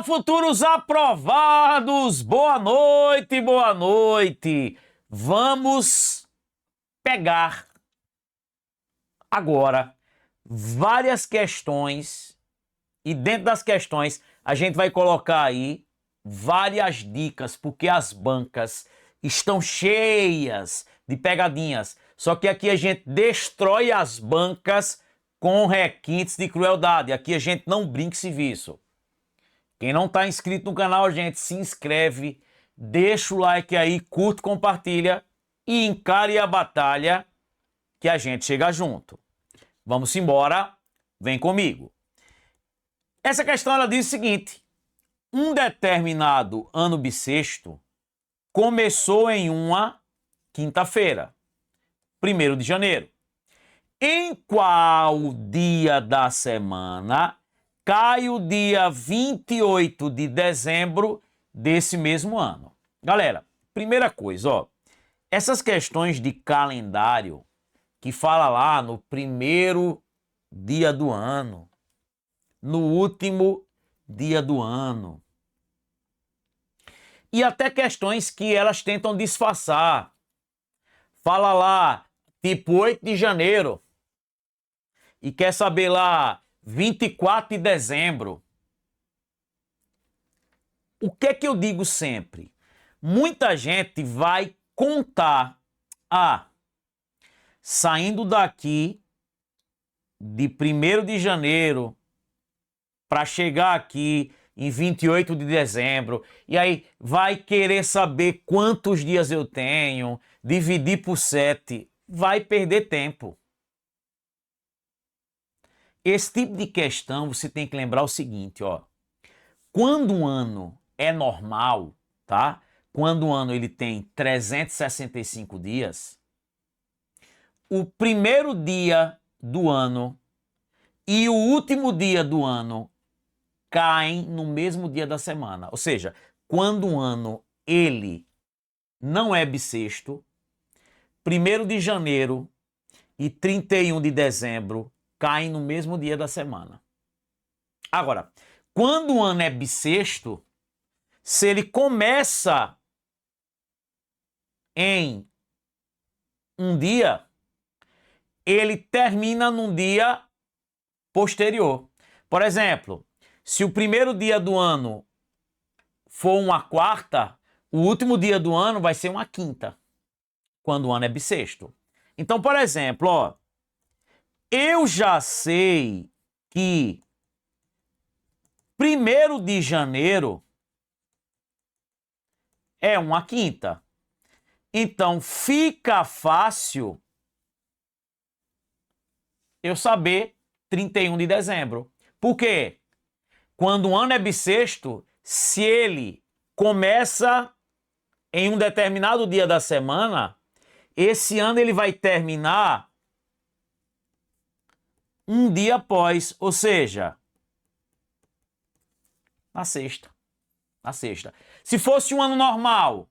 futuros aprovados! Boa noite, boa noite! Vamos pegar agora várias questões e dentro das questões a gente vai colocar aí várias dicas, porque as bancas estão cheias de pegadinhas. Só que aqui a gente destrói as bancas com requintes de crueldade. Aqui a gente não brinca esse serviço. Quem não está inscrito no canal, gente, se inscreve, deixa o like aí, curte, compartilha e encare a batalha que a gente chega junto. Vamos embora, vem comigo. Essa questão ela diz o seguinte: um determinado ano bissexto começou em uma quinta-feira, 1º de janeiro. Em qual dia da semana cai o dia 28 de dezembro desse mesmo ano? Galera, primeira coisa, ó, essas questões de calendário que fala lá no primeiro dia do ano, no último dia do ano, e até questões que elas tentam disfarçar. Fala lá, tipo 8 de janeiro, e quer saber lá 24 de dezembro. O que é que eu digo sempre? Muita gente vai contar, saindo daqui de 1º de janeiro para chegar aqui em 28 de dezembro, e aí vai querer saber quantos dias eu tenho, dividir por 7, vai perder tempo. Esse tipo de questão você tem que lembrar o seguinte, ó. Quando um ano é normal, tá? Quando um ano ele tem 365 dias, o primeiro dia do ano e o último dia do ano caem no mesmo dia da semana. Ou seja, quando um ano ele não é bissexto, 1º de janeiro e 31 de dezembro caem no mesmo dia da semana. Agora, quando o ano é bissexto, se ele começa em um dia, ele termina num dia posterior. Por exemplo, se o primeiro dia do ano for uma quarta, o último dia do ano vai ser uma quinta, quando o ano é bissexto. Então, por exemplo, ó, eu já sei que 1º de janeiro é uma quinta. Então, fica fácil eu saber 31 de dezembro. Por quê? Quando um ano é bissexto, se ele começa em um determinado dia da semana, esse ano ele vai terminar um dia após, ou seja, na sexta. Na sexta. Se fosse um ano normal,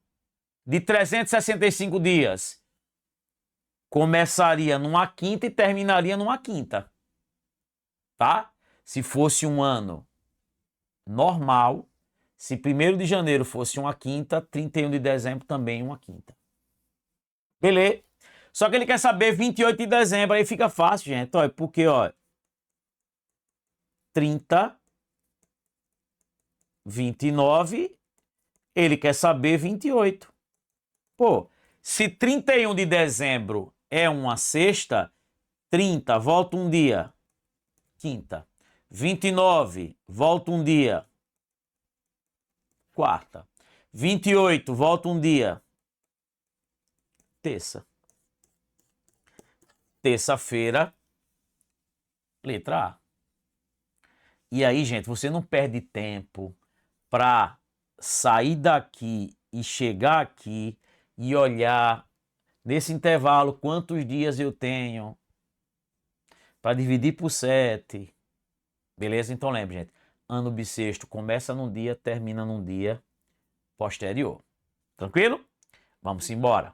de 365 dias, começaria numa quinta e terminaria numa quinta. Tá? Se fosse um ano normal, se 1º de janeiro fosse uma quinta, 31 de dezembro também uma quinta. Beleza? Só que ele quer saber 28 de dezembro, aí fica fácil, gente. Olha, porque, ó, 30, 29, ele quer saber 28. Pô, se 31 de dezembro é uma sexta, 30, volta um dia, quinta. 29, volta um dia, quarta. 28, volta um dia, terça. Terça-feira, letra A. E aí, gente, você não perde tempo para sair daqui e chegar aqui e olhar nesse intervalo quantos dias eu tenho para dividir por 7. Beleza? Então lembre, gente, ano bissexto começa num dia, termina num dia posterior. Tranquilo? Vamos embora.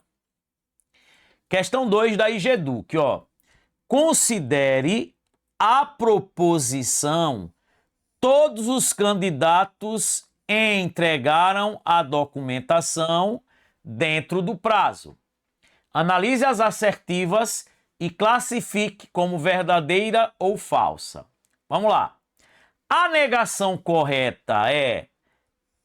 Questão 2 da IGEDUC, ó. Considere a proposição Todos os candidatos entregaram a documentação dentro do prazo. Analise as assertivas e classifique como verdadeira ou falsa. Vamos lá. A negação correta é: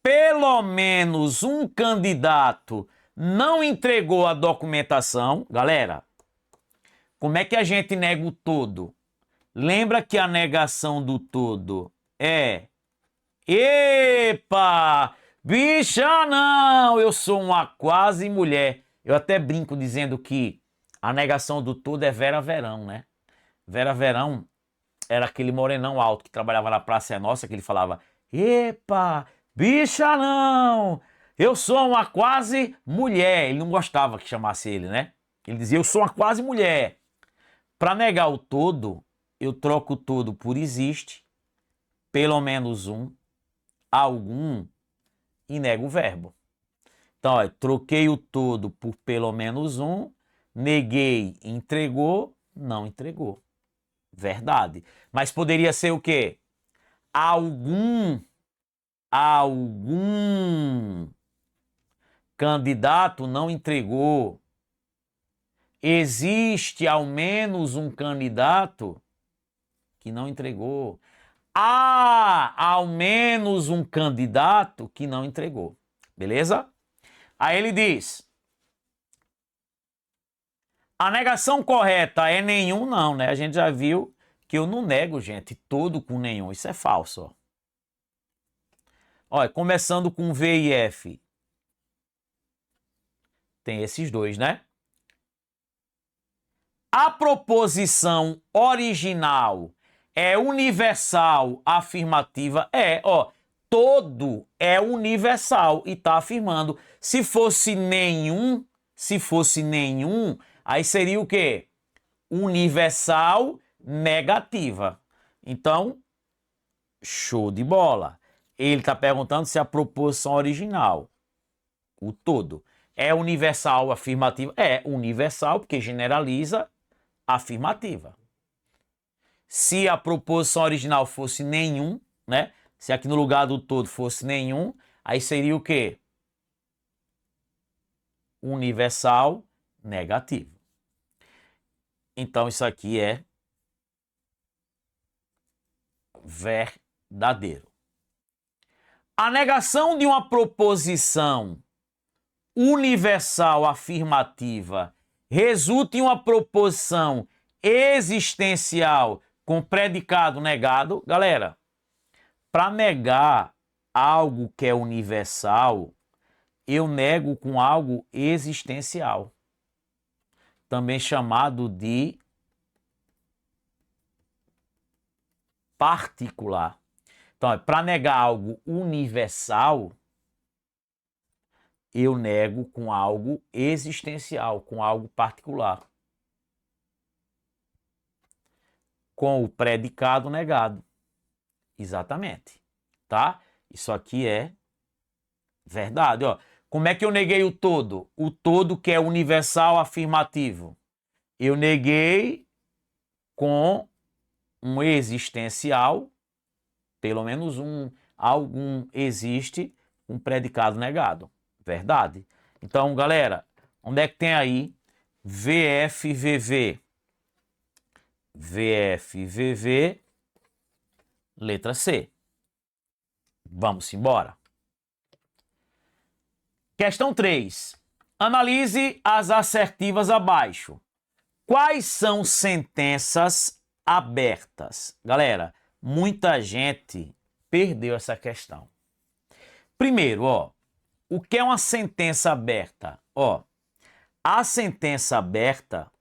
pelo menos um candidato não entregou a documentação. Galera, como é que a gente nega o todo? Lembra que a negação do todo é: epa, bicha não, eu sou uma quase mulher. Eu até brinco dizendo que a negação do todo é Vera Verão, né? Vera Verão era aquele morenão alto que trabalhava na Praça é Nossa, que ele falava: epa, bicha não, eu sou uma quase mulher. Ele não gostava que chamasse ele, né? Ele dizia: eu sou uma quase mulher. Para negar o todo, eu troco o todo por existe, pelo menos um, algum, e nego o verbo. Então, ó, troquei o todo por pelo menos um, neguei, entregou, não entregou. Verdade. Mas poderia ser o quê? Algum candidato não entregou. Existe ao menos um candidato que não entregou. Há ao menos um candidato que não entregou. Beleza? Aí ele diz: a negação correta é nenhum, não, né? A gente já viu que eu não nego, gente, todo com nenhum. Isso é falso, ó. Olha, começando com V e F. Tem esses dois, né? A proposição original é universal afirmativa? É, ó. Todo é universal e tá afirmando. Se fosse nenhum, aí seria o quê? Universal negativa. Então, show de bola. Ele está perguntando se a proposição original, o todo, é universal afirmativa? É universal, porque generaliza afirmativa. Se a proposição original fosse nenhum, né? Se aqui no lugar do todo fosse nenhum, aí seria o quê? Universal negativo. Então isso aqui é verdadeiro. A negação de uma proposição universal afirmativa resulta em uma proposição existencial com predicado negado. Galera, para negar algo que é universal, eu nego com algo existencial, também chamado de particular. Então, para negar algo universal, eu nego com algo existencial, com algo particular, com o predicado negado. Exatamente, tá? Isso aqui é verdade, ó. Como é que eu neguei o todo? O todo que é universal afirmativo. Eu neguei com um existencial, pelo menos um, algum existe, um predicado negado. Verdade? Então, galera, onde é que tem aí VFVV? VFVV, letra C. Vamos embora. Questão 3. Analise as assertivas abaixo. Quais são sentenças abertas? Galera, muita gente perdeu essa questão. Primeiro, ó, o que é uma sentença aberta? Ó, a sentença aberta,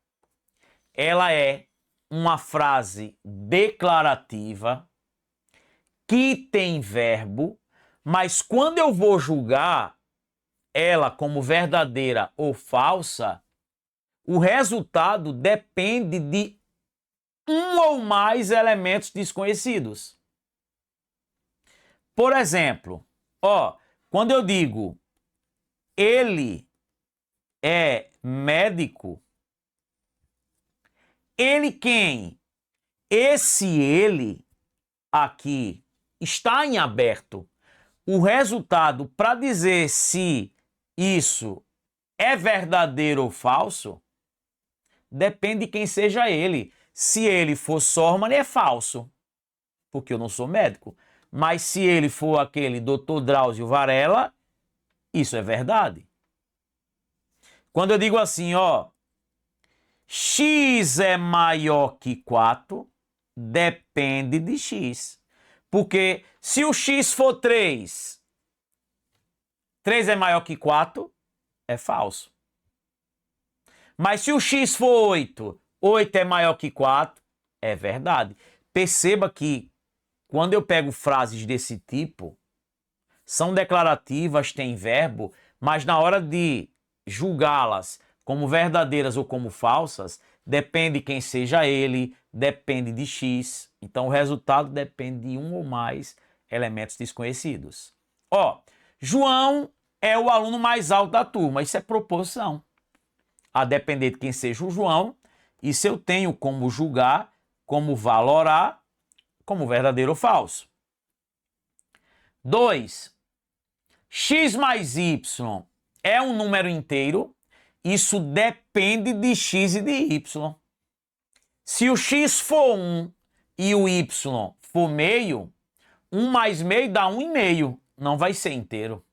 ela é uma frase declarativa que tem verbo, mas quando eu vou julgar ela como verdadeira ou falsa, o resultado depende de um ou mais elementos desconhecidos. Por exemplo, ó, quando eu digo ele é médico, ele quem? Esse ele aqui está em aberto. O resultado, para dizer se isso é verdadeiro ou falso, depende de quem seja ele. Se ele for Sorman, é falso, porque eu não sou médico. Mas se ele for aquele Dr. Drauzio Varela, isso é verdade. Quando eu digo assim, ó, x é maior que 4, depende de x. Porque se o x for 3, 3 é maior que 4, é falso. Mas se o x for 8, 8 é maior que 4, é verdade. Perceba que quando eu pego frases desse tipo, são declarativas, têm verbo, mas na hora de julgá-las como verdadeiras ou como falsas, depende de quem seja ele, depende de x. Então o resultado depende de um ou mais elementos desconhecidos. Ó, João é o aluno mais alto da turma, isso é proposição. A depender de quem seja o João, isso eu tenho como julgar, como valorar, como verdadeiro ou falso. 2. X mais Y é um número inteiro, isso depende de x e de y. Se o x for 1 e o y for meio, 1 mais meio dá 1,5, não vai ser inteiro.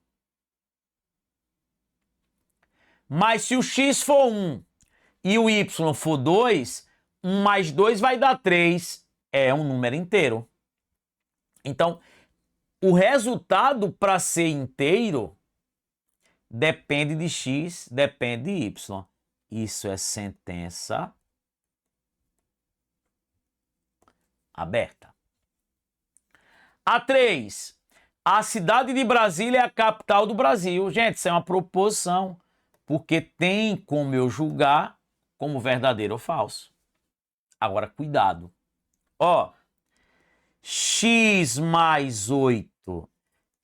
Mas se o x for 1 e o y for 2, 1 mais 2 vai dar 3, é um número inteiro. Então, o resultado para ser inteiro depende de x, depende de y. Isso é sentença aberta. A3. A cidade de Brasília é a capital do Brasil. Gente, isso é uma proposição, porque tem como eu julgar como verdadeiro ou falso. Agora, cuidado. Ó, x mais 8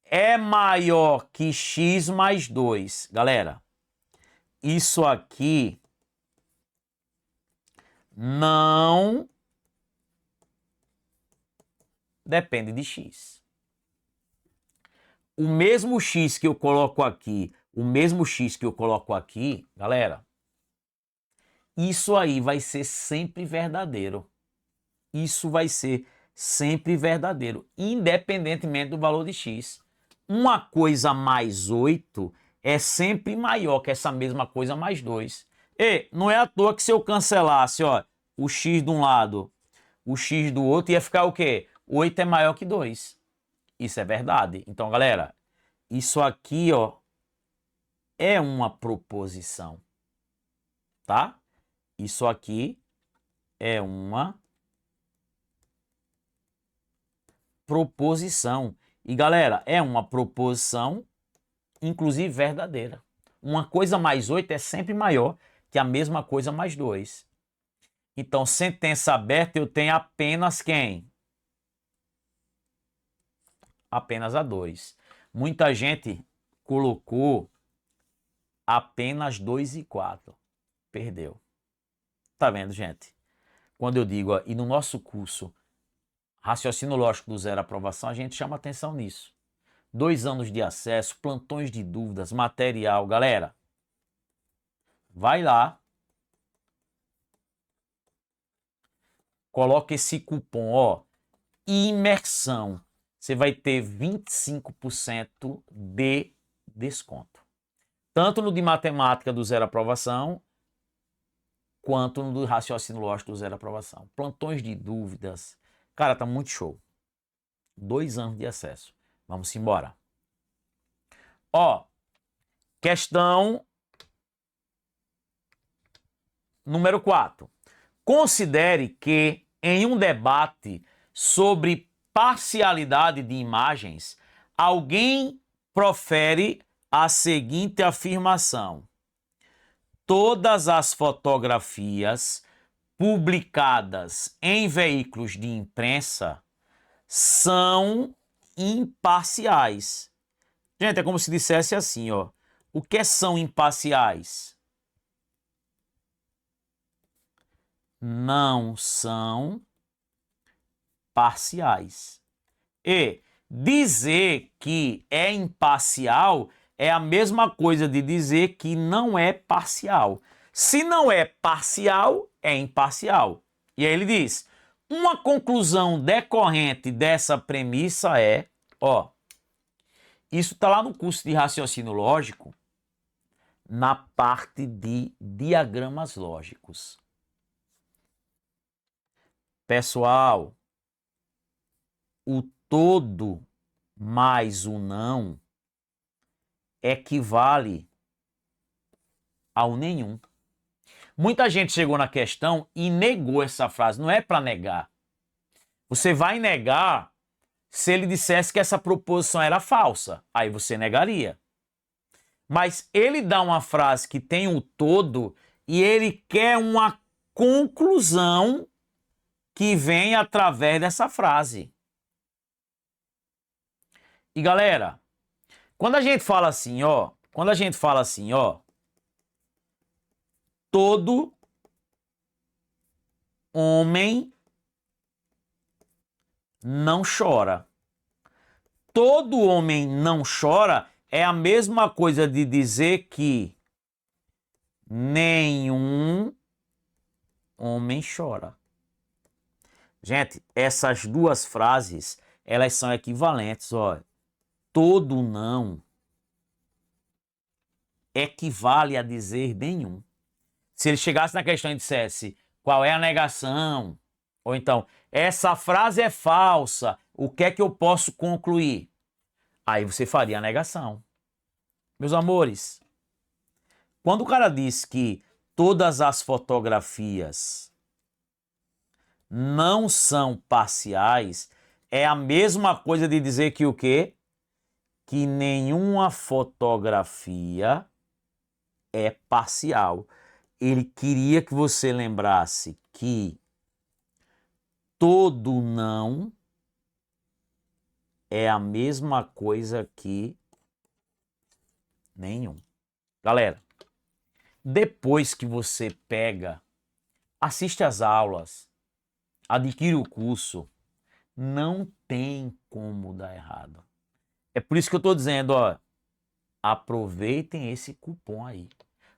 é maior que x mais 2. Galera, isso aqui não depende de x. O mesmo x que eu coloco aqui, o mesmo x que eu coloco aqui, galera, isso aí vai ser sempre verdadeiro. Isso vai ser sempre verdadeiro, independentemente do valor de x. Uma coisa mais 8 é sempre maior que essa mesma coisa mais 2. E não é à toa que se eu cancelasse, ó, o x de um lado, o x do outro, ia ficar o quê? 8 é maior que 2. Isso é verdade. Então, galera, isso aqui, ó, é uma proposição, tá? Isso aqui é uma proposição. E, galera, é uma proposição, inclusive verdadeira. Uma coisa mais 8 é sempre maior que a mesma coisa mais 2. Então, sentença aberta, eu tenho apenas quem? Apenas a 2. Muita gente colocou apenas 2 e 4. Perdeu. Tá vendo, gente? Quando eu digo, ó, e no nosso curso Raciocínio Lógico do Zero à Aprovação, a gente chama atenção nisso. 2 anos de acesso, plantões de dúvidas, material. Galera, vai lá, coloca esse cupom, ó, imersão. Você vai ter 25% de desconto. Tanto no de matemática do Zero à Aprovação, quanto no do raciocínio lógico do Zero à Aprovação. Plantões de dúvidas. Cara, tá muito show. 2 anos de acesso. Vamos embora. Ó, questão número 4. Considere que em um debate sobre parcialidade de imagens, alguém profere a seguinte afirmação: todas as fotografias publicadas em veículos de imprensa são imparciais. Gente, é como se dissesse assim, ó. O que são imparciais? Não são parciais. E Dizer que é imparcial é a mesma coisa de dizer que não é parcial. Se não é parcial, é imparcial. E aí ele diz: uma conclusão decorrente dessa premissa é, ó, isso está lá no curso de raciocínio lógico, na parte de diagramas lógicos. Pessoal, o todo mais o não equivale ao nenhum. Muita gente chegou na questão e negou essa frase. Não é para negar. Você vai negar se ele dissesse que essa proposição era falsa. Aí você negaria. Mas ele dá uma frase que tem o todo e ele quer uma conclusão que vem através dessa frase. E galera, quando a gente fala assim, ó, todo homem não chora. Todo homem não chora é a mesma coisa de dizer que nenhum homem chora. Gente, essas duas frases, elas são equivalentes, ó. Todo não equivale a dizer nenhum. Se ele chegasse na questão e dissesse qual é a negação, ou então, essa frase é falsa, o que é que eu posso concluir? Aí você faria a negação. Meus amores, quando o cara diz que todas as fotografias não são parciais, é a mesma coisa de dizer que o quê? Que nenhuma fotografia é parcial. Ele queria que você lembrasse que todo não é a mesma coisa que nenhum. Galera, depois que você pega, assiste às aulas, adquire o curso, não tem como dar errado. É por isso que eu estou dizendo, ó, aproveitem esse cupom aí,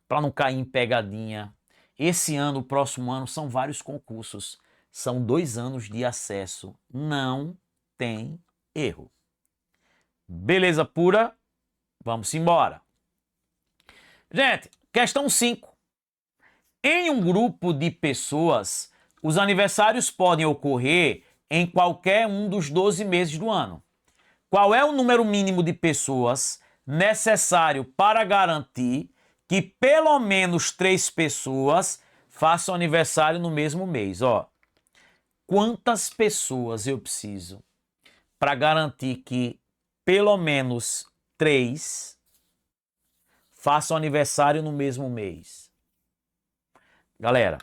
para não cair em pegadinha. Esse ano, o próximo ano, são vários concursos. São 2 anos de acesso. Não tem erro. Beleza pura? Vamos embora. Gente, questão 5. Em um grupo de pessoas, os aniversários podem ocorrer em qualquer um dos 12 meses do ano. Qual é o número mínimo de pessoas necessário para garantir que pelo menos 3 pessoas façam aniversário no mesmo mês? Ó, quantas pessoas eu preciso para garantir que pelo menos 3 façam aniversário no mesmo mês? Galera,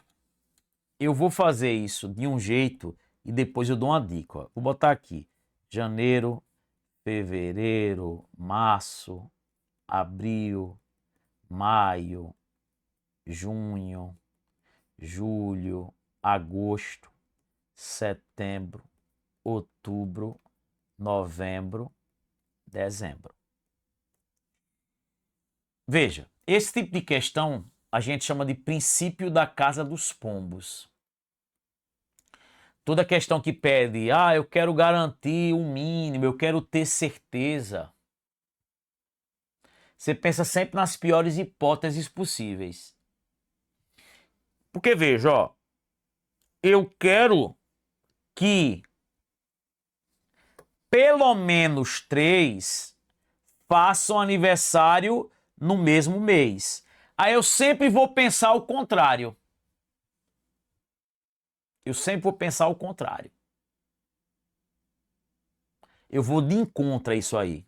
eu vou fazer isso de um jeito e depois eu dou uma dica. Ó. Vou botar aqui: janeiro, fevereiro, março, abril, maio, junho, julho, agosto, setembro, outubro, novembro, dezembro. Veja, esse tipo de questão a gente chama de princípio da casa dos pombos. Toda questão que pede, eu quero garantir o mínimo, eu quero ter certeza. Você pensa sempre nas piores hipóteses possíveis. Porque veja, ó, eu quero que pelo menos 3 façam aniversário no mesmo mês. Aí eu sempre vou pensar o contrário. Eu sempre vou pensar o contrário. Eu vou de encontro a isso aí.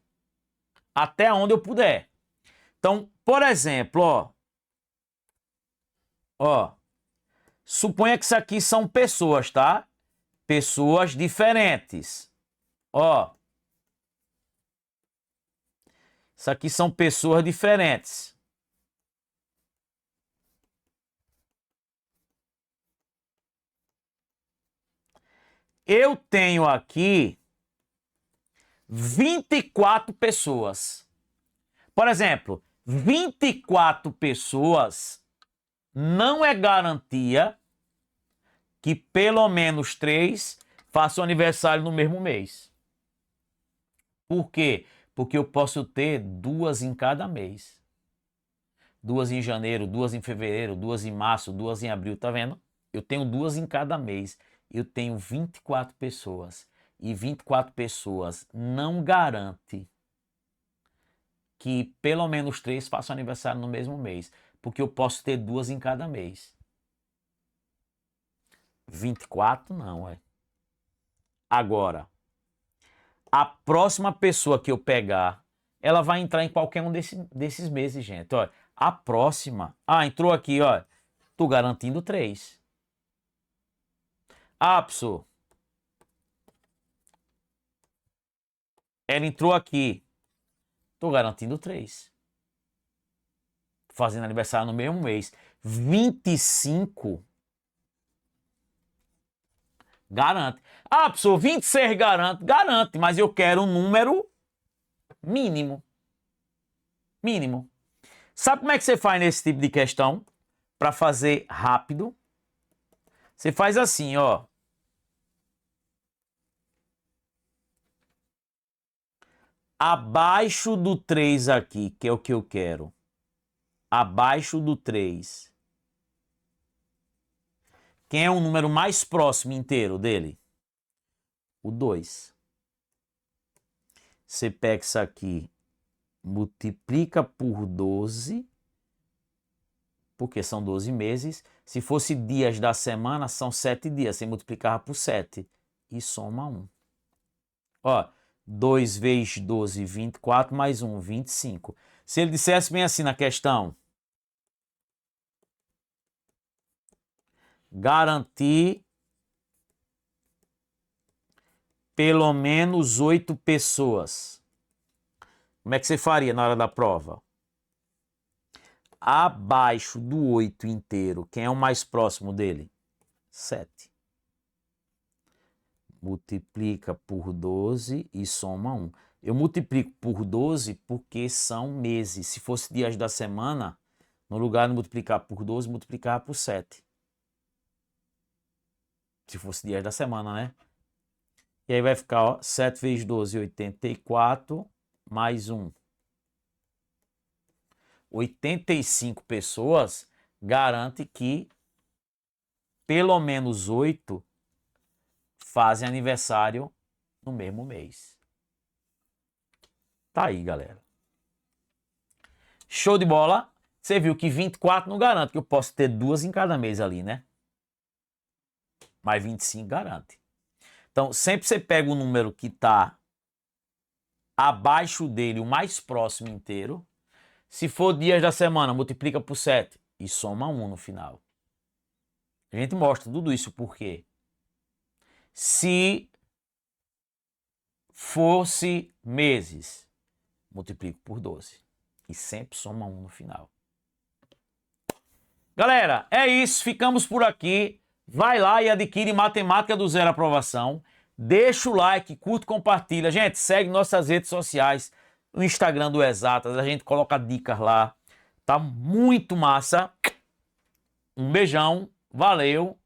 Até onde eu puder. Então, por exemplo, ó, suponha que isso aqui são pessoas, tá? Pessoas diferentes. Ó, isso aqui são pessoas diferentes. Eu tenho aqui 24 pessoas. Por exemplo, 24 pessoas não é garantia que pelo menos 3 façam aniversário no mesmo mês. Por quê? Porque eu posso ter 2 em cada mês. 2 em janeiro, 2 em fevereiro, 2 em março, 2 em abril, tá vendo? Eu tenho 2 em cada mês. Eu tenho 24 pessoas. E 24 pessoas não garante que pelo menos 3 façam aniversário no mesmo mês. Porque eu posso ter 2 em cada mês. 24 não, é. Agora, a próxima pessoa que eu pegar, ela vai entrar em qualquer um desses meses, gente. Olha, a próxima... Ah, entrou aqui, ó. Tô garantindo 3. Ah, pessoal. Ela entrou aqui. Tô garantindo 3. Fazendo aniversário no mesmo mês. 25... garante. Ah, pessoal, 26 garante. Garante, mas eu quero um número mínimo. Mínimo. Sabe como é que você faz nesse tipo de questão? Para fazer rápido. Você faz assim, ó. Abaixo do 3 aqui, que é o que eu quero. Abaixo do 3. Quem é o número mais próximo inteiro dele? O 2. Você pega isso aqui, multiplica por 12, porque são 12 meses. Se fosse dias da semana, são 7 dias. Você multiplicava por 7 e soma 1. Ó, 2 vezes 12, 24, mais 1, 25. Se ele dissesse bem assim na questão... garantir pelo menos 8 pessoas. Como é que você faria na hora da prova? Abaixo do 8 inteiro, quem é o mais próximo dele? 7. Multiplica por 12 e soma 1. Eu multiplico por 12 porque são meses. Se fosse dias da semana, no lugar de multiplicar por 12, multiplicava por 7. Se fosse dias da semana, né? E aí vai ficar, ó, 7 vezes 12, 84, mais 1. 85 pessoas garante que pelo menos 8 fazem aniversário no mesmo mês. Tá aí, galera. Show de bola. Você viu que 24 não garante, que eu posso ter 2 em cada mês ali, né? Mas 25 garante. Então, sempre você pega o número que está abaixo dele, o mais próximo inteiro. Se for dias da semana, multiplica por 7 e soma 1 no final. A gente mostra tudo isso porque se fosse meses, multiplico por 12 e sempre soma 1 no final. Galera, é isso. Ficamos por aqui. Vai lá e adquire Matemática do Zero Aprovação. Deixa o like, curte, compartilha. Gente, segue nossas redes sociais. No Instagram do Exatas, a gente coloca dicas lá. Tá muito massa. Um beijão. Valeu.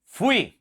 Fui!